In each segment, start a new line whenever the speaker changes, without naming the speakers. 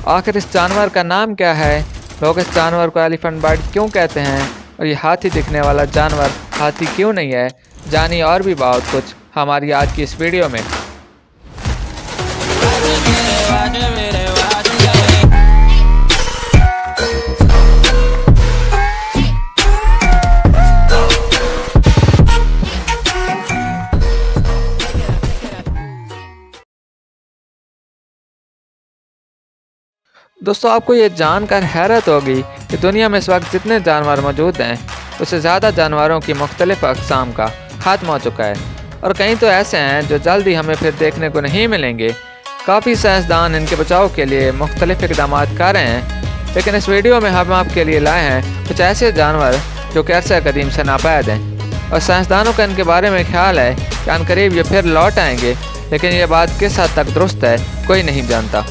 आखिर इस जानवर का नाम क्या है, लोग इस जानवर को एलिफेंट बर्ड क्यों कहते हैं और ये हाथी दिखने वाला जानवर हाथी क्यों नहीं है, जानिए और भी बहुत कुछ हमारी आज की इस वीडियो में। दोस्तों, आपको ये जानकर हैरत होगी कि दुनिया में इस वक्त जितने जानवर मौजूद हैं उससे ज़्यादा जानवरों की मुख्तलिफ अक़साम का खात्मा हो चुका है और कहीं तो ऐसे हैं जो जल्द ही हमें फिर देखने को नहीं मिलेंगे। काफ़ी साइंसदान इनके बचाव के लिए मुख्तलिफ इक़दाम कर रहे हैं, लेकिन इस वीडियो में हम आपके लिए लाए हैं कुछ ऐसे जानवर जो कि अरसे कदीम से नापैद हैं और साइंसदानों का इनके बारे में ख्याल है कि अनकरीब ये फिर लौट आएंगे, लेकिन ये बात किस हद तक दुरुस्त है कोई नहीं जानता।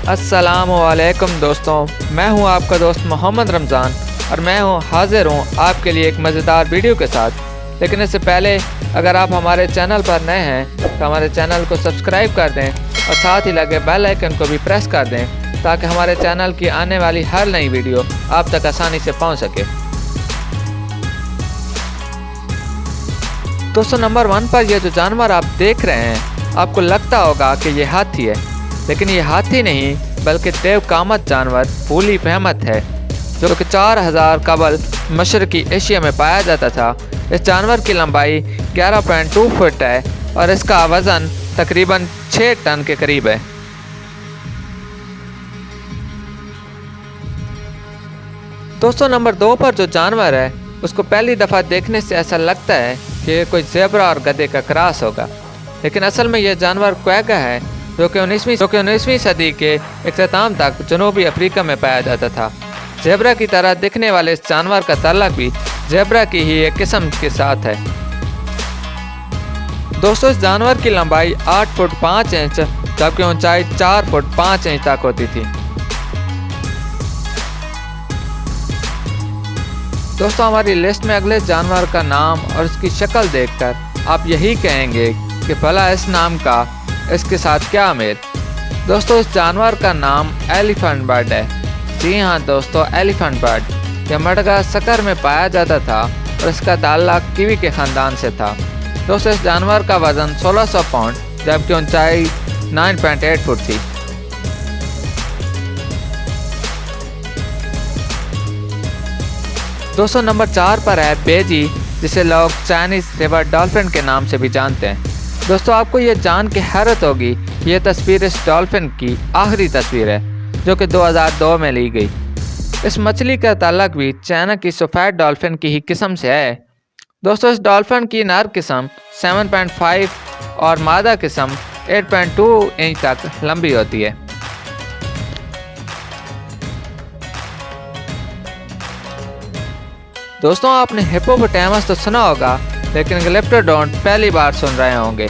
अस्सलामुअलैकुम दोस्तों, मैं हूं आपका दोस्त मोहम्मद रमज़ान और मैं हाजिर हूं आपके लिए एक मज़ेदार वीडियो के साथ। लेकिन इससे पहले अगर आप हमारे चैनल पर नए हैं तो हमारे चैनल को सब्सक्राइब कर दें और साथ ही लगे बेल आइकन को भी प्रेस कर दें ताकि हमारे चैनल की आने वाली हर नई वीडियो आप तक आसानी से पहुंच सके। दोस्तों, नंबर 1 पर यह जो जानवर आप देख रहे हैं आपको लगता होगा कि ये हाथी है, लेकिन ये हाथी नहीं बल्कि देवकामत जानवर फूली फहमत है जो कि 4000 कबल मशरकी एशिया में पाया जाता था। इस जानवर की लंबाई 11.2 फुट है और इसका वज़न तकरीबन 6 टन के करीब है। दोस्तों, नंबर 2 पर जो जानवर है उसको पहली दफ़ा देखने से ऐसा लगता है कि ये कोई ज़ेब्रा और गधे का क्रॉस होगा, लेकिन असल में यह जानवर क्वेगा है जो कि 19वीं सदी के इख्तिताम तक जनूबी अफ्रीका में पाया जाता था। ज़ेब्रा की तरह दिखने वाले इस जानवर का ताल्लुक भी ज़ेब्रा की ही एक किस्म के साथ है। दोस्तों, इस जानवर की लंबाई 8 फुट 5 इंच जबकि ऊंचाई 4 फुट 5 इंच तक होती थी। दोस्तों, हमारी लिस्ट में अगले जानवर का नाम और उसकी शक्ल देखकर आप यही कहेंगे कि भला इस नाम का इसके साथ क्या मेल। दोस्तों, इस जानवर का नाम एलिफेंट बर्ड है। जी हाँ दोस्तों, एलिफेंट बर्ड यह मडगास्कर में पाया जाता था और इसका ताल्लुक कीवी के ख़ानदान से था। दोस्तों, इस जानवर का वज़न 1600 पाउंड जबकि ऊंचाई 9.8 फुट थी। दोस्तों, नंबर 4 पर है बेजी, जिसे लोग चाइनीज़ रिवर डॉल्फिन के नाम से भी जानते हैं। दोस्तों, आपको ये जान के हैरत होगी ये तस्वीर इस डॉल्फिन की आखिरी तस्वीर है जो कि 2002 में ली गई। इस मछली का ताल्लुक भी चाइना की सफ़ेद डॉल्फिन की ही किस्म से है। दोस्तों, इस डॉल्फिन की नर किस्म 7.5 और मादा किस्म 8.2 इंच तक लंबी होती है। दोस्तों, आपने हिप्पोपोटामस तो सुना होगा लेकिन गैलेप्टोडोंट पहली बार सुन रहे होंगे।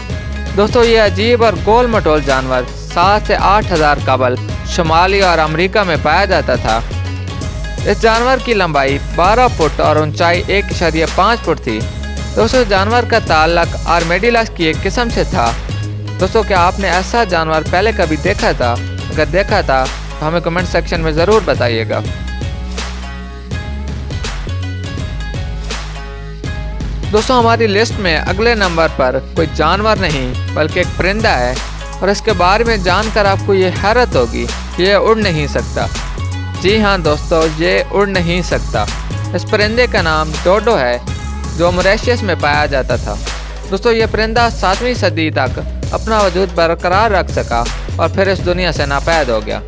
दोस्तों, ये अजीब और गोल मटोल जानवर 7 से 8000 कबल शुमाली और अमेरिका में पाया जाता था। इस जानवर की लंबाई 12 फुट और ऊंचाई 1.5 फुट थी। दोस्तों, जानवर का ताल्लुक आर्मेडिलस की एक किस्म से था। दोस्तों, क्या आपने ऐसा जानवर पहले कभी देखा था? अगर देखा था तो हमें कमेंट सेक्शन में ज़रूर बताइएगा। दोस्तों, हमारी लिस्ट में अगले नंबर पर कोई जानवर नहीं बल्कि एक परिंदा है और इसके बारे में जानकर आपको ये हैरत होगी कि ये उड़ नहीं सकता। जी हाँ दोस्तों, ये उड़ नहीं सकता। इस परिंदे का नाम डोडो है जो मॉरिशस में पाया जाता था। दोस्तों, ये परिंदा 7वीं सदी तक अपना वजूद बरकरार रख सका और फिर इस दुनिया से नापैद हो गया।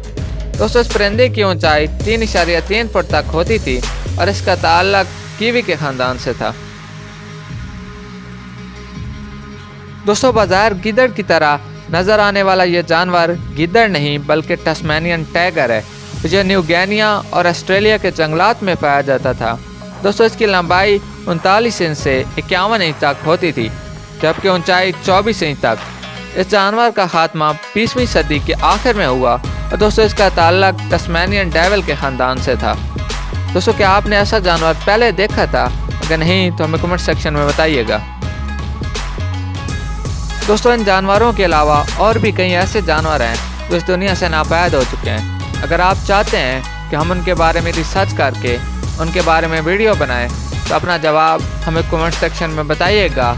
दोस्तों, इस परिंदे की ऊंचाई 3.3 फुट तक होती थी और इसका ताल्लुक कीवी के ख़ानदान से था। दोस्तों, बाज़ार गिद्दड़ की तरह नज़र आने वाला ये जानवर गिद्दड़ नहीं बल्कि टस्मेनियन टाइगर है जो न्यू गिनिया और ऑस्ट्रेलिया के जंगलात में पाया जाता था। दोस्तों, इसकी लंबाई 39 इंच से 51 इंच तक होती थी जबकि ऊंचाई 24 इंच तक। इस जानवर का खात्मा 20वीं सदी के आखिर में हुआ और दोस्तों इसका ताल्लुक टस्मेनियन डेविल के ख़ानदान से था। दोस्तों, क्या आपने ऐसा जानवर पहले देखा था? अगर नहीं तो हमें कमेंट सेक्शन में बताइएगा। दोस्तों, इन जानवरों के अलावा और भी कई ऐसे जानवर हैं जो इस दुनिया से नापैद हो चुके हैं। अगर आप चाहते हैं कि हम उनके बारे में रिसर्च करके उनके बारे में वीडियो बनाएं तो अपना जवाब हमें कमेंट सेक्शन में बताइएगा।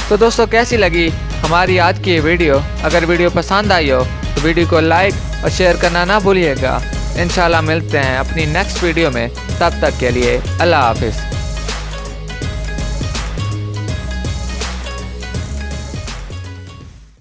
तो दोस्तों, कैसी लगी हमारी आज की ये वीडियो? अगर वीडियो पसंद आई हो तो वीडियो को लाइक और शेयर करना ना भूलिएगा। इंशाल्लाह मिलते हैं अपनी नेक्स्ट वीडियो में, तब तक के लिए अल्लाह हाफिज़।